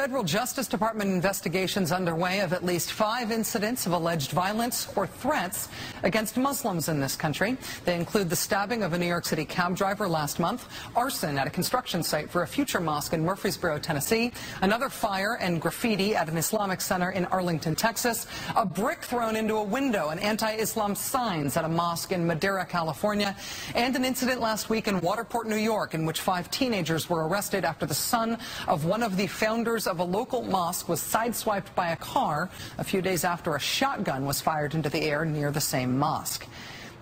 federal Justice Department investigations underway of at least 5 incidents of alleged violence or threats against Muslims in this country. They include the stabbing of a New York City cab driver last month, arson at a construction site for a future mosque in Murfreesboro, Tennessee, another fire and graffiti at an Islamic center in Arlington, Texas, a brick thrown into a window and anti-Islam signs at a mosque in Madera, California, and an incident last week in Waterport, New York, in which 5 teenagers were arrested after the son of one of the founders of a local mosque was sideswiped by a car a few days after a shotgun was fired into the air near the same mosque.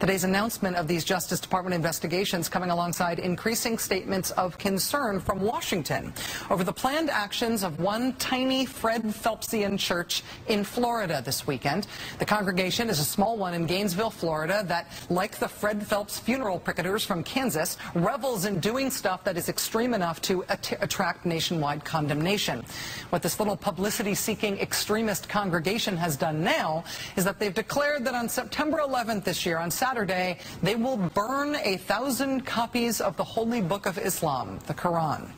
Today's announcement of these Justice Department investigations coming alongside increasing statements of concern from Washington over the planned actions of one tiny Fred Phelpsian church in Florida this weekend. The congregation is a small one in Gainesville, Florida, that, like the Fred Phelps funeral picketers from Kansas, revels in doing stuff that is extreme enough to attract nationwide condemnation. What this little publicity-seeking extremist congregation has done now is that they've declared that on September 11th this year, on Saturday, they will burn 1,000 copies of the holy book of Islam, the Quran.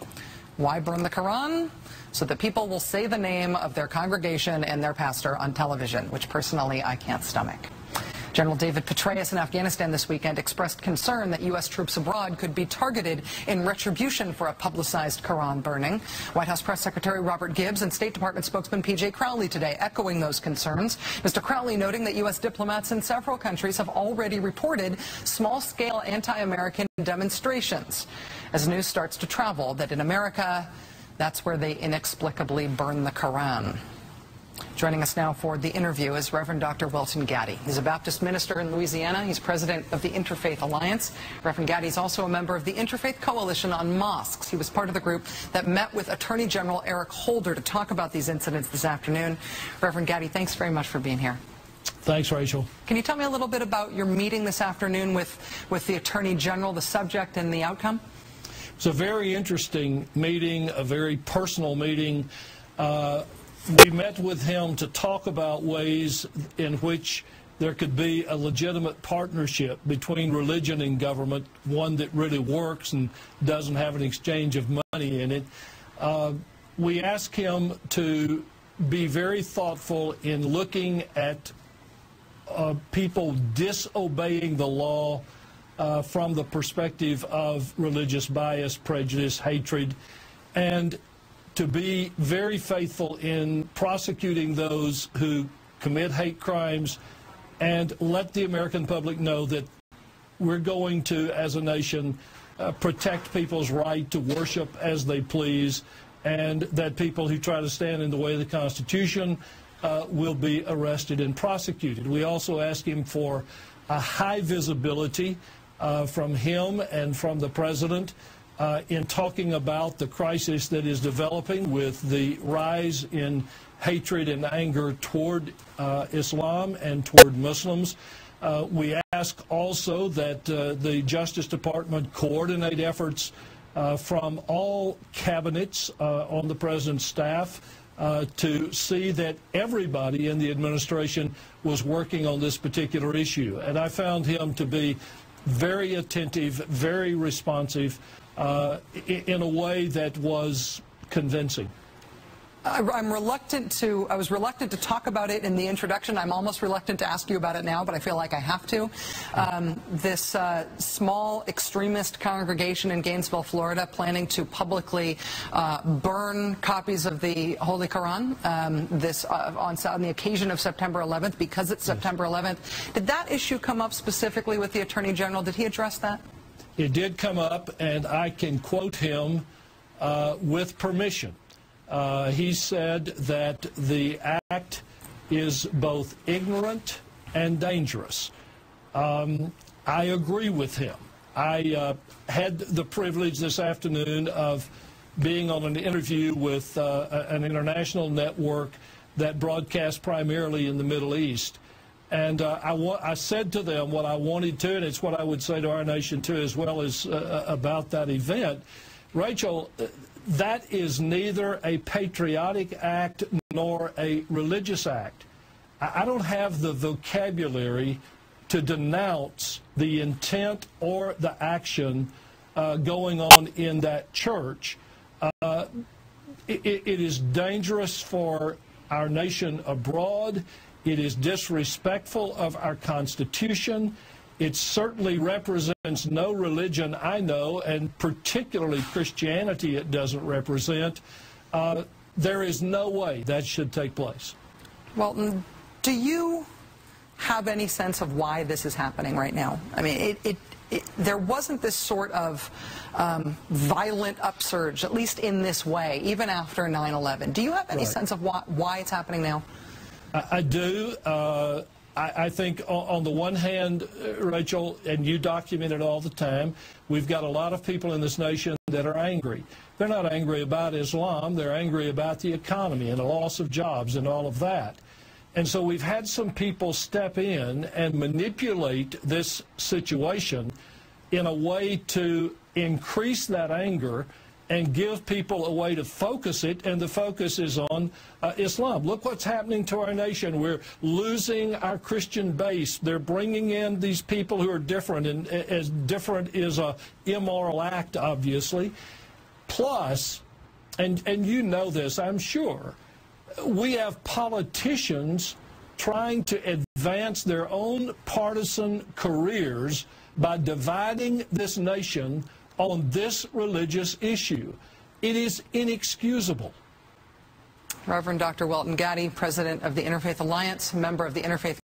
Why burn the Quran? So that people will say the name of their congregation and their pastor on television, which personally I can't stomach. General David Petraeus in Afghanistan this weekend expressed concern that U.S. troops abroad could be targeted in retribution for a publicized Quran burning. White House Press Secretary Robert Gibbs and State Department spokesman P.J. Crowley today echoing those concerns. Mr. Crowley noting that U.S. diplomats in several countries have already reported small-scale anti-American demonstrations as news starts to travel that in America, that's where they inexplicably burn the Quran. Joining us now for the interview is Reverend Dr. Welton Gaddy. He's a Baptist minister in Louisiana. He's president of the Interfaith Alliance. Reverend Gaddy is also a member of the Interfaith Coalition on Mosques. He was part of the group that met with Attorney General Eric Holder to talk about these incidents this afternoon. Reverend Gaddy, thanks very much for being here. Thanks, Rachel. Can you tell me a little bit about your meeting this afternoon with the Attorney General, the subject and the outcome? It's a very interesting meeting, a very personal meeting. We met with him to talk about ways in which there could be a legitimate partnership between religion and government, one that really works and doesn't have an exchange of money in it. We asked him to be very thoughtful in looking at people disobeying the law from the perspective of religious bias, prejudice, hatred, and to be very faithful in prosecuting those who commit hate crimes and let the American public know that we're going to, as a nation, protect people's right to worship as they please, and that people who try to stand in the way of the Constitution will be arrested and prosecuted. We also asked him for a high visibility from him and from the President in talking about the crisis that is developing with the rise in hatred and anger toward Islam and toward Muslims. We ask also that the Justice Department coordinate efforts from all cabinets on the President's staff to see that everybody in the administration was working on this particular issue. And I found him to be very attentive, very responsive, in a way that was convincing. I was reluctant to talk about it in the introduction. I'm almost reluctant to ask you about it now, but I feel like I have to. This small extremist congregation in Gainesville, Florida, planning to publicly burn copies of the Holy Quran on the occasion of September 11th, because it's September 11th. Did that issue come up specifically with the Attorney General? Did he address that? It did come up, and I can quote him with permission. He said that the act is both ignorant and dangerous. I agree with him. I had the privilege this afternoon of being on an interview with an international network that broadcasts primarily in the Middle East. And I said to them what I wanted to, and it's what I would say to our nation too, as well as about that event. Rachel, that is neither a patriotic act nor a religious act. I don't have the vocabulary to denounce the intent or the action going on in that church. it is dangerous for our nation abroad. It is disrespectful of our Constitution. It certainly represents no religion I know, and particularly Christianity it doesn't represent. There is no way that should take place. Welton, do you have any sense of why this is happening right now? I mean, there wasn't this sort of violent upsurge, at least in this way, even after 9/11. Do you have any sense of why it's happening now? I do. I think on the one hand, Rachel, and you document it all the time, we've got a lot of people in this nation that are angry. They're not angry about Islam. They're angry about the economy and the loss of jobs and all of that. And so we've had some people step in and manipulate this situation in a way to increase that anger and give people a way to focus it, and the focus is on Islam. Look what's happening to our nation. We're losing our Christian base. They're bringing in these people who are different, and as different is an immoral act, obviously. Plus, and you know this, I'm sure, we have politicians trying to advance their own partisan careers by dividing this nation on this religious issue. It is inexcusable. Reverend Dr. Welton Gaddy, president of the Interfaith Alliance, member of the Interfaith